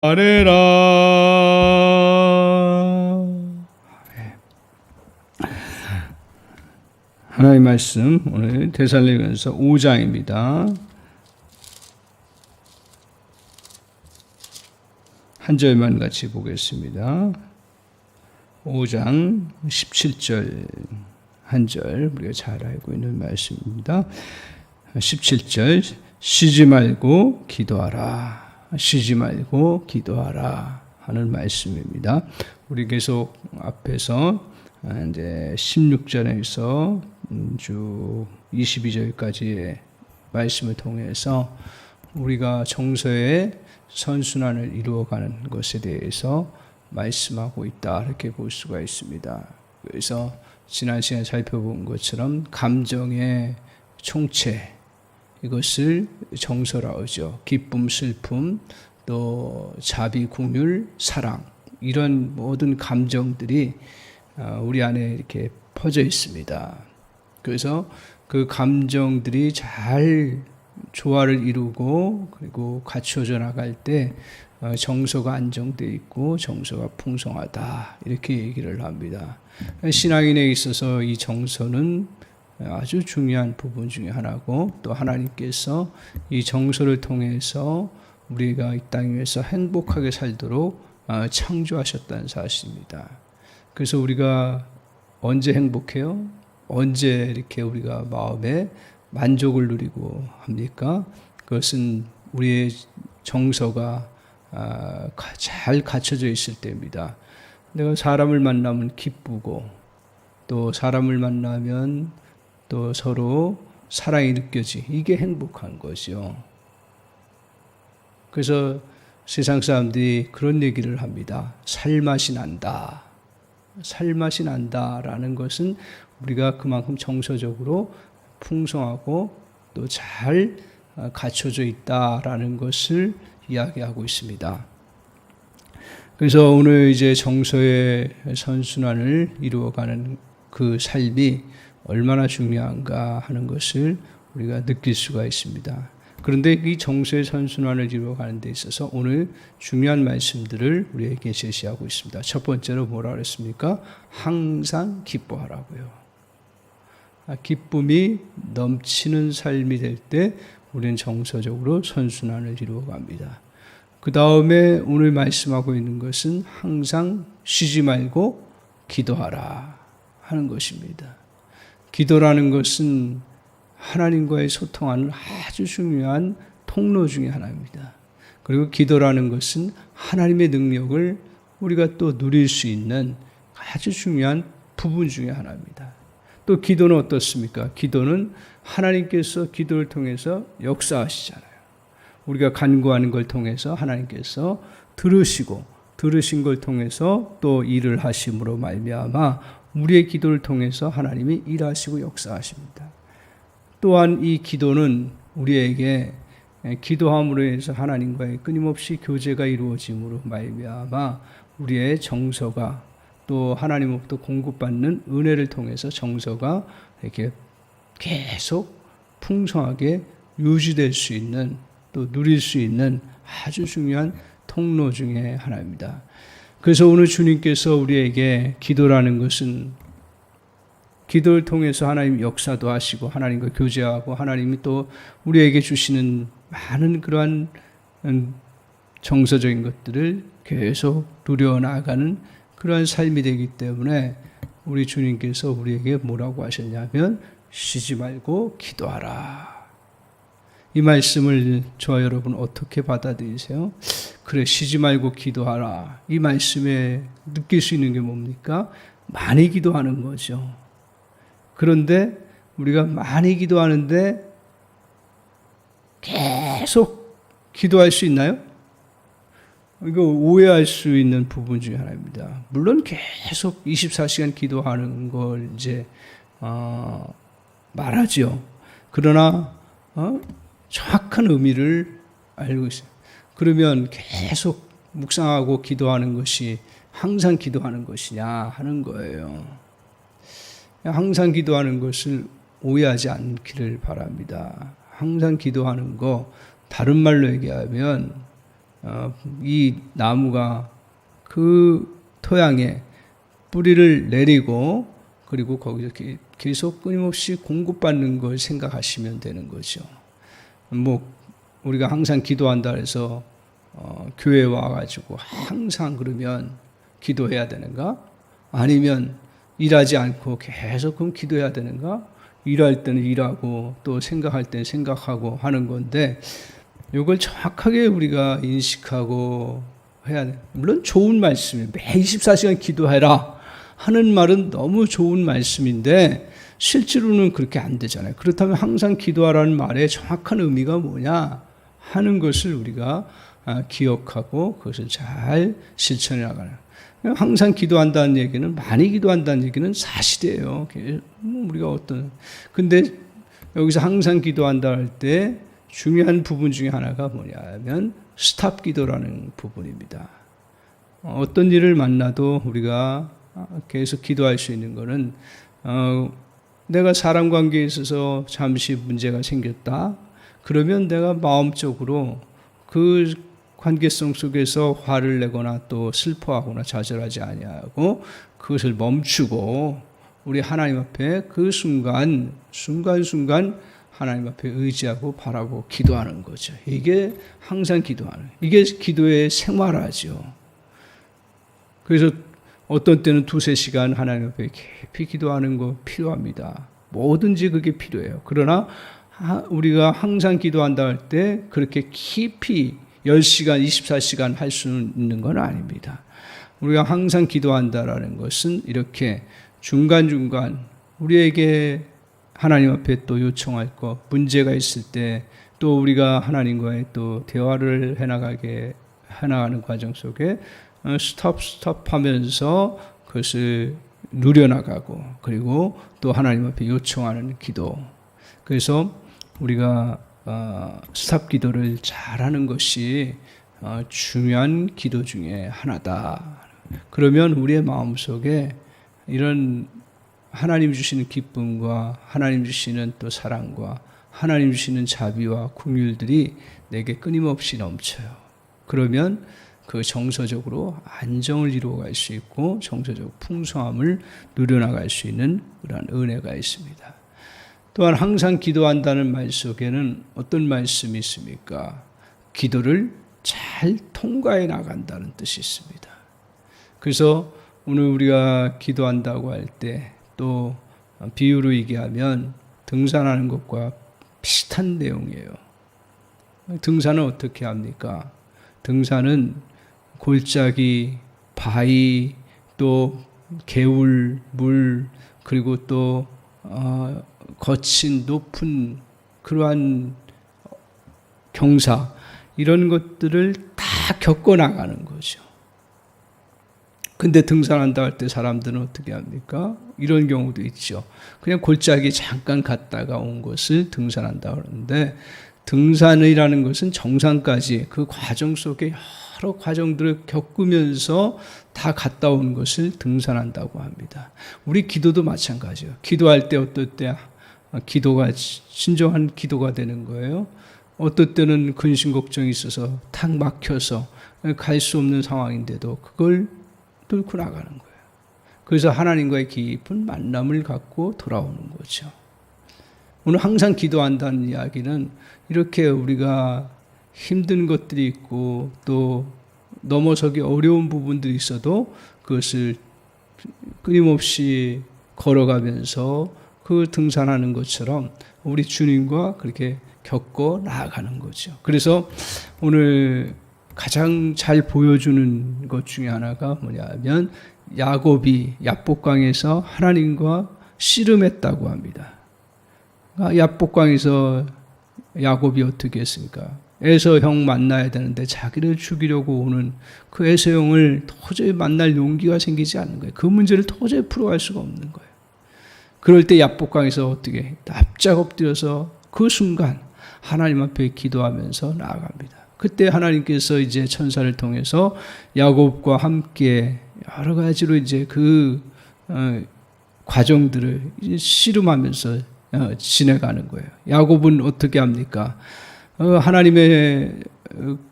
아뢰라. 하나님의 말씀 오늘 데살로니가서 5장입니다. 한 절만 같이 보겠습니다. 5장 17절 한 절 우리가 잘 알고 있는 말씀입니다. 17절 쉬지 말고 기도하라. 쉬지 말고 기도하라 하는 말씀입니다. 우리 계속 앞에서 이제 16절에서 주 22절까지의 말씀을 통해서 우리가 정서의 선순환을 이루어가는 것에 대해서 말씀하고 있다 이렇게 볼 수가 있습니다. 그래서 지난 시간에 살펴본 것처럼 감정의 총체 이것을 정서라고 하죠. 기쁨, 슬픔, 또 자비, 긍휼, 사랑 이런 모든 감정들이 우리 안에 이렇게 퍼져 있습니다. 그래서 그 감정들이 잘 조화를 이루고 그리고 갖춰져 나갈 때 정서가 안정되어 있고 정서가 풍성하다 이렇게 얘기를 합니다. 신앙인에 있어서 이 정서는 아주 중요한 부분 중에 하나고 또 하나님께서 이 정서를 통해서 우리가 이 땅 위에서 행복하게 살도록 창조하셨다는 사실입니다. 그래서 우리가 언제 행복해요? 언제 이렇게 우리가 마음에 만족을 누리고 합니까? 그것은 우리의 정서가 잘 갖춰져 있을 때입니다. 내가 사람을 만나면 기쁘고 또 사람을 만나면 또 서로 사랑이 느껴지. 이게 행복한 거죠. 그래서 세상 사람들이 그런 얘기를 합니다. 살맛이 난다. 살맛이 난다라는 것은 우리가 그만큼 정서적으로 풍성하고 또 잘 갖춰져 있다라는 것을 이야기하고 있습니다. 그래서 오늘 이제 정서의 선순환을 이루어가는 그 삶이 얼마나 중요한가 하는 것을 우리가 느낄 수가 있습니다. 그런데 이 정서의 선순환을 이루어가는 데 있어서 오늘 중요한 말씀들을 우리에게 제시하고 있습니다. 첫 번째로 뭐라 그랬습니까? 항상 기뻐하라고요. 기쁨이 넘치는 삶이 될 때 우리는 정서적으로 선순환을 이루어갑니다. 그 다음에 오늘 말씀하고 있는 것은 항상 쉬지 말고 기도하라 하는 것입니다. 기도라는 것은 하나님과의 소통하는 아주 중요한 통로 중에 하나입니다. 그리고 기도라는 것은 하나님의 능력을 우리가 또 누릴 수 있는 아주 중요한 부분 중에 하나입니다. 또 기도는 어떻습니까? 기도는 하나님께서 기도를 통해서 역사하시잖아요. 우리가 간구하는 걸 통해서 하나님께서 들으신 걸 통해서 또 일을 하심으로 말미암아 우리의 기도를 통해서 하나님이 일하시고 역사하십니다. 또한 이 기도는 우리에게 기도함으로 해서 하나님과의 끊임없이 교제가 이루어짐으로 말미암아 우리의 정서가 또 하나님으로부터 공급받는 은혜를 통해서 정서가 이렇게 계속 풍성하게 유지될 수 있는 또 누릴 수 있는 아주 중요한 통로 중에 하나입니다. 그래서 오늘 주님께서 우리에게 기도라는 것은 기도를 통해서 하나님 역사도 하시고 하나님과 교제하고 하나님이 또 우리에게 주시는 많은 그러한 정서적인 것들을 계속 누려나가는 그러한 삶이 되기 때문에 우리 주님께서 우리에게 뭐라고 하셨냐면 쉬지 말고 기도하라. 이 말씀을 저와 여러분 어떻게 받아들이세요? 그래 쉬지 말고 기도하라. 이 말씀에 느낄 수 있는 게 뭡니까? 많이 기도하는 거죠. 그런데 우리가 많이 기도하는데 계속 기도할 수 있나요? 이거 오해할 수 있는 부분 중에 하나입니다. 물론 계속 24시간 기도하는 걸 이제 말하죠. 그러나 정확한 의미를 알고 있어요. 그러면 계속 묵상하고 기도하는 것이 항상 기도하는 것이냐 하는 거예요. 항상 기도하는 것을 오해하지 않기를 바랍니다. 항상 기도하는 거 다른 말로 얘기하면 이 나무가 그 토양에 뿌리를 내리고 그리고 거기서 계속 끊임없이 공급받는 걸 생각하시면 되는 거죠. 뭐 우리가 항상 기도한다 해서 교회에 와가지고 항상 그러면 기도해야 되는가? 아니면 일하지 않고 계속 그럼 기도해야 되는가? 일할 때는 일하고 또 생각할 때는 생각하고 하는 건데 이걸 정확하게 우리가 인식하고 해야 돼. 물론 좋은 말씀이에요. 매 24시간 기도해라 하는 말은 너무 좋은 말씀인데 실제로는 그렇게 안 되잖아요. 그렇다면 항상 기도하라는 말의 정확한 의미가 뭐냐 하는 것을 우리가 기억하고 그것을 잘 실천해 나가는. 항상 기도한다는 얘기는, 많이 기도한다는 얘기는 사실이에요. 우리가 근데 여기서 항상 기도한다 할 때 중요한 부분 중에 하나가 뭐냐면 스탑 기도라는 부분입니다. 어떤 일을 만나도 우리가 계속 기도할 수 있는 거는 내가 사람 관계에 있어서 잠시 문제가 생겼다. 그러면 내가 마음적으로 그 관계성 속에서 화를 내거나 또 슬퍼하거나 좌절하지 아니하고 그것을 멈추고 우리 하나님 앞에 그 순간순간 하나님 앞에 의지하고 바라고 기도하는 거죠. 이게 항상 기도하는, 이게 기도의 생활화죠. 그래서 어떤 때는 2-3시간 하나님 앞에 깊이 기도하는 거 필요합니다. 뭐든지 그게 필요해요. 그러나 우리가 항상 기도한다 할 때 그렇게 깊이 10시간, 24시간 할 수 있는 건 아닙니다. 우리가 항상 기도한다라는 것은 이렇게 중간중간 우리에게 하나님 앞에 또 요청할 것, 문제가 있을 때 또 우리가 하나님과의 또 대화를 해나가는 과정 속에 스톱 하면서 그것을 누려나가고 그리고 또 하나님 앞에 요청하는 기도. 그래서 우리가 스탑 기도를 잘하는 것이 중요한 기도 중에 하나다. 그러면 우리의 마음속에 이런 하나님 주시는 기쁨과 하나님 주시는 또 사랑과 하나님 주시는 자비와 긍휼들이 내게 끊임없이 넘쳐요. 그러면 그 정서적으로 안정을 이루어갈 수 있고 정서적 풍성함을 누려나갈 수 있는 그런 은혜가 있습니다. 또한 항상 기도한다는 말 속에는 어떤 말씀이 있습니까? 기도를 잘 통과해 나간다는 뜻이 있습니다. 그래서 오늘 우리가 기도한다고 할 때 또 비유로 얘기하면 등산하는 것과 비슷한 내용이에요. 등산은 어떻게 합니까? 등산은 골짜기, 바위, 또 개울, 물, 그리고 또 거친 높은 그러한 경사 이런 것들을 다 겪어 나가는 거죠. 근데 등산한다 할 때 사람들은 어떻게 합니까? 이런 경우도 있죠. 그냥 골짜기 잠깐 갔다가 온 것을 등산한다 그러는데 등산이라는 것은 정상까지 그 과정 속에 여러 과정들을 겪으면서 다 갔다 온 것을 등산한다고 합니다. 우리 기도도 마찬가지예요. 기도할 때 어떨 때 기도가 진정한 기도가 되는 거예요. 어떨 때는 근심 걱정이 있어서 탁 막혀서 갈 수 없는 상황인데도 그걸 뚫고 나가는 거예요. 그래서 하나님과의 깊은 만남을 갖고 돌아오는 거죠. 오늘 항상 기도한다는 이야기는 이렇게 우리가 힘든 것들이 있고 또 넘어서기 어려운 부분들이 있어도 그것을 끊임없이 걸어가면서 그 등산하는 것처럼 우리 주님과 그렇게 겪어 나아가는 거죠. 그래서 오늘 가장 잘 보여주는 것 중에 하나가 뭐냐면 야곱이 야복강에서 하나님과 씨름했다고 합니다. 야복강에서 야곱이 어떻게 했습니까? 에서 형 만나야 되는데 자기를 죽이려고 오는 그 에서 형을 도저히 만날 용기가 생기지 않는 거예요. 그 문제를 도저히 풀어갈 수가 없는 거예요. 그럴 때 야복강에서 어떻게 납작 엎드려서 그 순간 하나님 앞에 기도하면서 나아갑니다. 그때 하나님께서 이제 천사를 통해서 야곱과 함께 여러 가지로 이제 그 과정들을 씨름하면서 지내가는 거예요. 야곱은 어떻게 합니까? 하나님의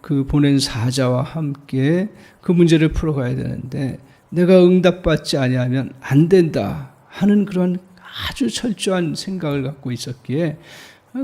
그 보낸 사자와 함께 그 문제를 풀어가야 되는데 내가 응답받지 아니하면 안 된다 하는 그런 아주 철저한 생각을 갖고 있었기에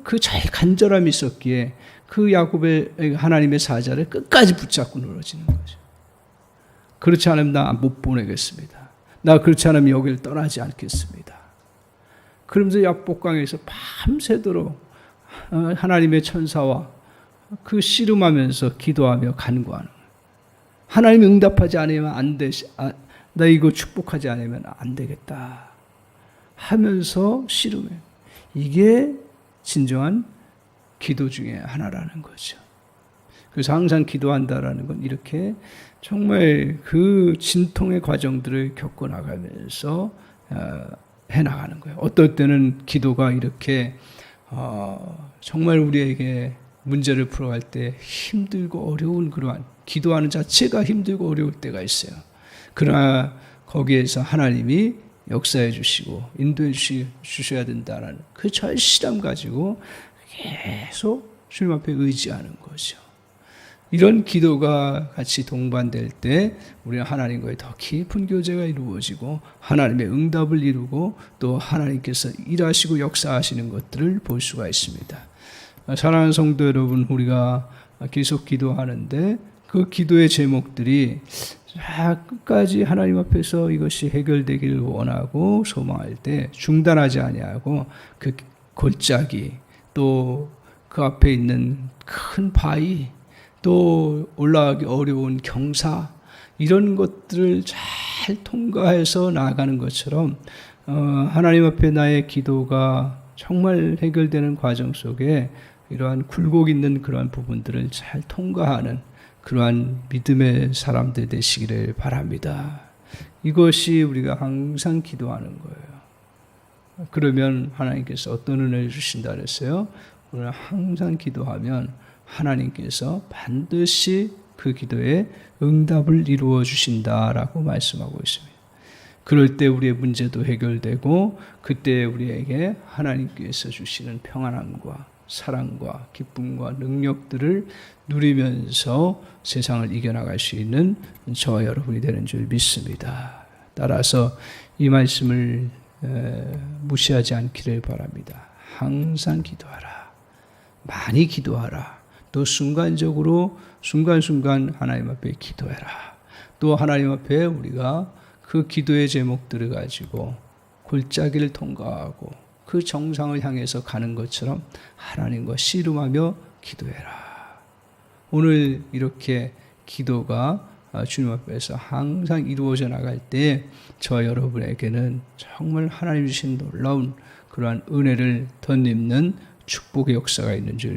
그 잘 간절함이 있었기에 그 야곱의 하나님의 사자를 끝까지 붙잡고 늘어지는 거죠. 그렇지 않으면 나 못 보내겠습니다. 나 그렇지 않으면 여기를 떠나지 않겠습니다. 그러면서 약복강에서 밤새도록 하나님의 천사와 그 씨름하면서 기도하며 간구하는 거예요. 하나님이 응답하지 않으면 안 돼. 나 이거 축복하지 않으면 안 되겠다 하면서 씨름해. 이게 진정한 기도 중에 하나라는 거죠. 그래서 항상 기도한다라는 건 이렇게 정말 그 진통의 과정들을 겪어나가면서 해나가는 거예요. 어떨 때는 기도가 이렇게 정말 우리에게 문제를 풀어갈 때 힘들고 어려운 그러한 기도하는 자체가 힘들고 어려울 때가 있어요. 그러나 거기에서 하나님이 역사해 주시고 인도해 주셔야 된다는 그 절실함 가지고 계속 주님 앞에 의지하는 거죠. 이런 기도가 같이 동반될 때 우리는 하나님과의 더 깊은 교제가 이루어지고 하나님의 응답을 이루고 또 하나님께서 일하시고 역사하시는 것들을 볼 수가 있습니다. 사랑하는 성도 여러분, 우리가 계속 기도하는데 그 기도의 제목들이 끝까지 하나님 앞에서 이것이 해결되기를 원하고 소망할 때 중단하지 아니하고 그 골짜기 또 그 앞에 있는 큰 바위 또 올라가기 어려운 경사 이런 것들을 잘 통과해서 나아가는 것처럼 하나님 앞에 나의 기도가 정말 해결되는 과정 속에 이러한 굴곡 있는 그러한 부분들을 잘 통과하는 그러한 믿음의 사람들 되시기를 바랍니다. 이것이 우리가 항상 기도하는 거예요. 그러면 하나님께서 어떤 은혜를 주신다 그랬어요? 우리가 항상 기도하면 하나님께서 반드시 그 기도에 응답을 이루어 주신다라고 말씀하고 있습니다. 그럴 때 우리의 문제도 해결되고 그때 우리에게 하나님께서 주시는 평안함과 사랑과 기쁨과 능력들을 누리면서 세상을 이겨나갈 수 있는 저와 여러분이 되는 줄 믿습니다. 따라서 이 말씀을 무시하지 않기를 바랍니다. 항상 기도하라. 많이 기도하라. 또 순간적으로 순간순간 하나님 앞에 기도해라. 또 하나님 앞에 우리가 그 기도의 제목들을 가지고 골짜기를 통과하고 그 정상을 향해서 가는 것처럼 하나님과 씨름하며 기도해라. 오늘 이렇게 기도가 주님 앞에서 항상 이루어져 나갈 때 저와 여러분에게는 정말 하나님 주신 놀라운 그러한 은혜를 덧입는 축복의 역사가 있는 줄